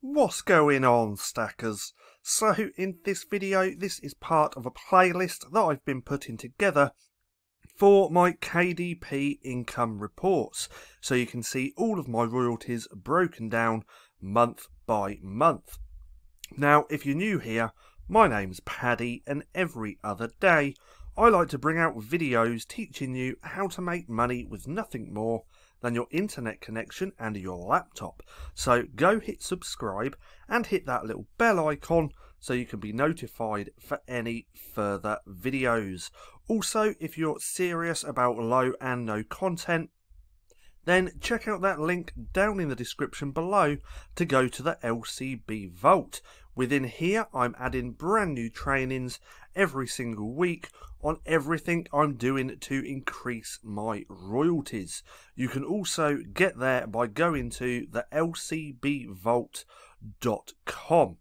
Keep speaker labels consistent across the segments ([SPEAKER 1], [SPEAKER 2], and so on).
[SPEAKER 1] What's going on, stackers? So in this video, this is part of a playlist that I've been putting together for my KDP income reports, so you can see all of my royalties broken down month by month. Now, if you're new here, my name's Paddy, and every other day I like to bring out videos teaching you how to make money with nothing more than your internet connection and your laptop. So go hit subscribe and hit that little bell icon so you can be notified for any further videos. Also, if you're serious about low and no content, then check out that link down in the description below to go to the LCB Vault. Within here, I'm adding brand new trainings every single week on everything I'm doing to increase my royalties. You can also get there by going to the lcbvault.com.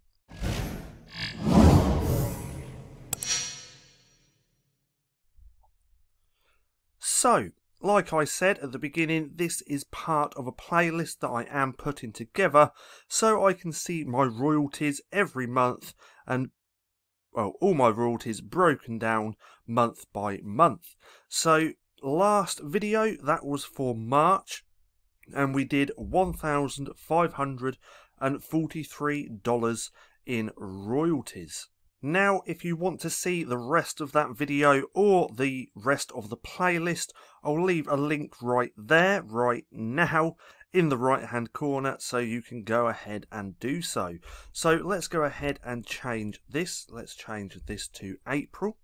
[SPEAKER 1] So, like I said at the beginning, this is part of a playlist that I am putting together so I can see my royalties every month and, well, all my royalties broken down month by month. So last video, that was for March, and we did $1,543 in royalties. Now, if you want to see the rest of that video or the rest of the playlist, I'll leave a link right there, right now, in the right hand corner, so you can go ahead and do so. So let's go ahead and change this. Let's change this to April.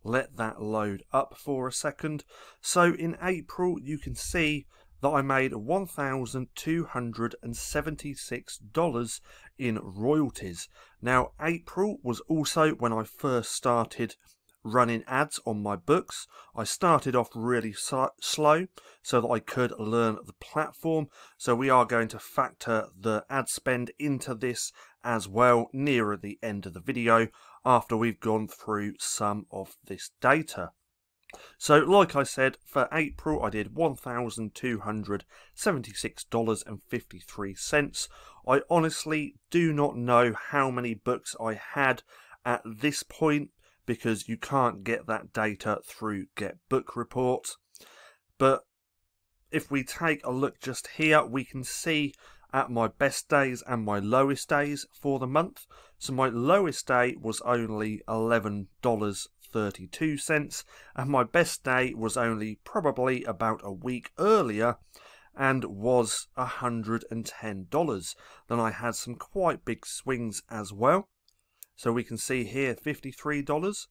[SPEAKER 1] Let that load up for a second. So in April, you can see that I made $1,276 in royalties. Now, April was also when I first started running ads on my books. I started off really slow so that I could learn the platform. So we are going to factor the ad spend into this as well nearer the end of the video after we've gone through some of this data. So, like I said, for April I did $1,276.53. I honestly do not know how many books I had at this point, because you can't get that data through Get Book Report. But if we take a look just here, we can see at my best days and my lowest days for the month. So my lowest day was only $11.32, and my best day was only probably about a week earlier and was $110. Then I had some quite big swings as well. So we can see here $53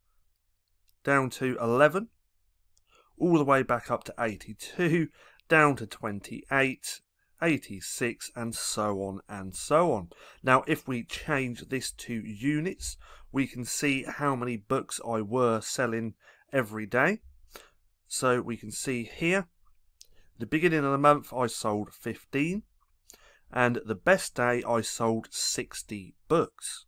[SPEAKER 1] down to 11, all the way back up to 82, down to 28, 86, and so on and so on. Now, if we change this to units, we can see how many books I were selling every day. So we can see here, the beginning of the month I sold 15, and the best day I sold 60 books.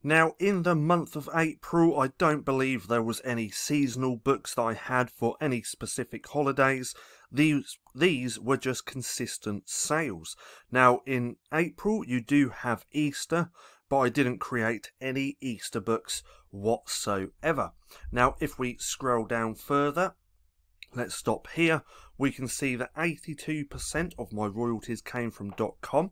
[SPEAKER 1] Now, in the month of April, I don't believe there was any seasonal books that I had for any specific holidays. These were just consistent sales. Now, in April, you do have Easter, but I didn't create any Easter books whatsoever. Now, if we scroll down further, let's stop here, we can see that 82% of my royalties came from .com,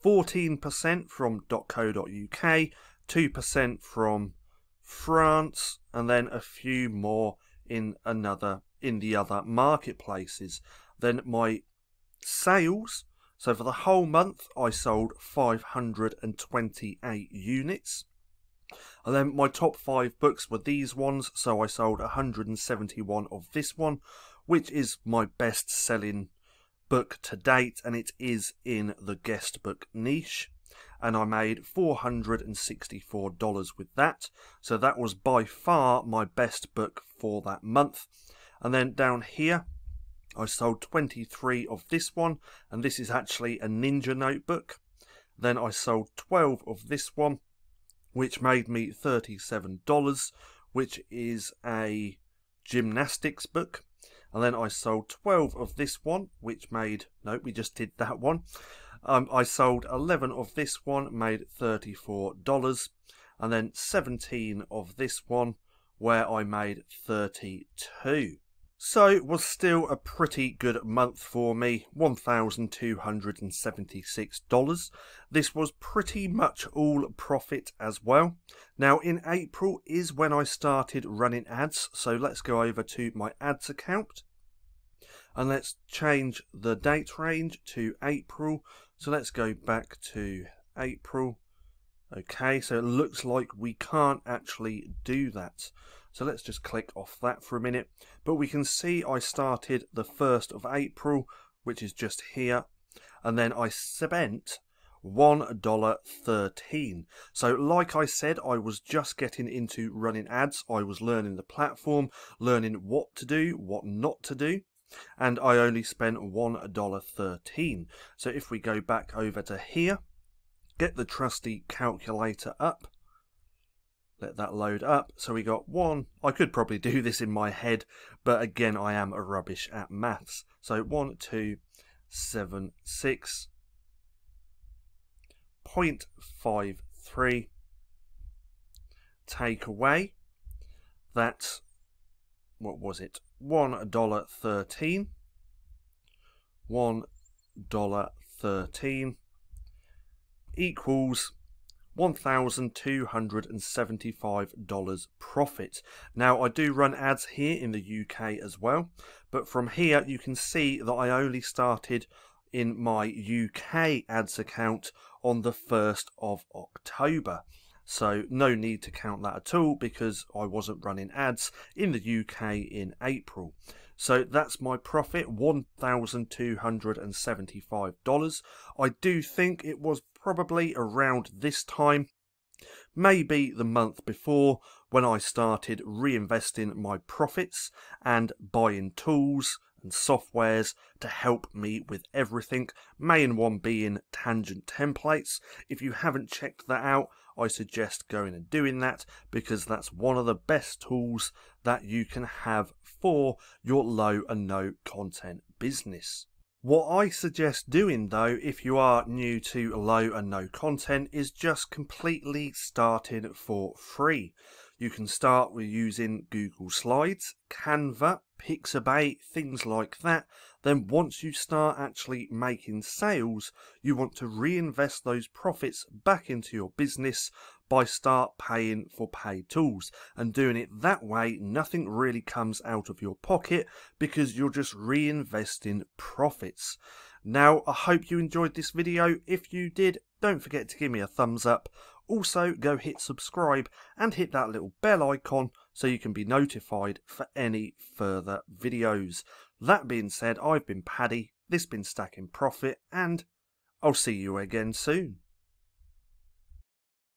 [SPEAKER 1] 14% from .co.uk, 2% from France, and then a few more in the other marketplaces. Then my sales, so for the whole month I sold 528 units. And then my top 5 books were these ones, so I sold 171 of this one, which is my best selling book to date, and it is in the guest book niche. And I made $464 with that. So that was by far my best book for that month. And then down here, I sold 23 of this one, and this is actually a Ninja notebook. Then I sold 12 of this one, which made me $37, which is a gymnastics book. And then I sold 12 of this one, which made, no, we just did that one. I sold 11 of this one, made $34, and then 17 of this one, where I made $32. So it was still a pretty good month for me, $1,276. This was pretty much all profit as well. Now in April is when I started running ads, so let's go over to my ads account. And let's change the date range to April. So let's go back to April. Okay, so it looks like we can't actually do that. So let's just click off that for a minute. But we can see I started the 1st of April, which is just here. And then I spent $1.13. So like I said, I was just getting into running ads. I was learning the platform, learning what to do, what not to do. And I only spent $1.13. So if we go back over to here, get the trusty calculator up, let that load up. So we got one. I could probably do this in my head, but again, I am a rubbish at maths. So 1276.53 take away that, what was it, $1.13, $1.13 equals $1,275 profit. Now I do run ads here in the UK as well, but from here you can see that I only started in my UK ads account on the 1st of October. So no need to count that at all because I wasn't running ads in the UK in April. So that's my profit, $1,275. I do think it was probably around this time, maybe the month before, when I started reinvesting my profits and buying tools and softwares to help me with everything, main one being Tangent Templates. If you haven't checked that out, I suggest going and doing that because that's one of the best tools that you can have for your low and no content business. What I suggest doing though, if you are new to low and no content, is just completely starting for free. You can start with using Google Slides, Canva, Pixabay, things like that. Then once you start actually making sales, you want to reinvest those profits back into your business by start paying for paid tools, and doing it that way nothing really comes out of your pocket because you're just reinvesting profits. Now I hope you enjoyed this video. If you did, don't forget to give me a thumbs up. Also go hit subscribe and hit that little bell icon so you can be notified for any further videos. That being said, I've been Paddy, this has been Stacking Profit, and I'll see you again soon.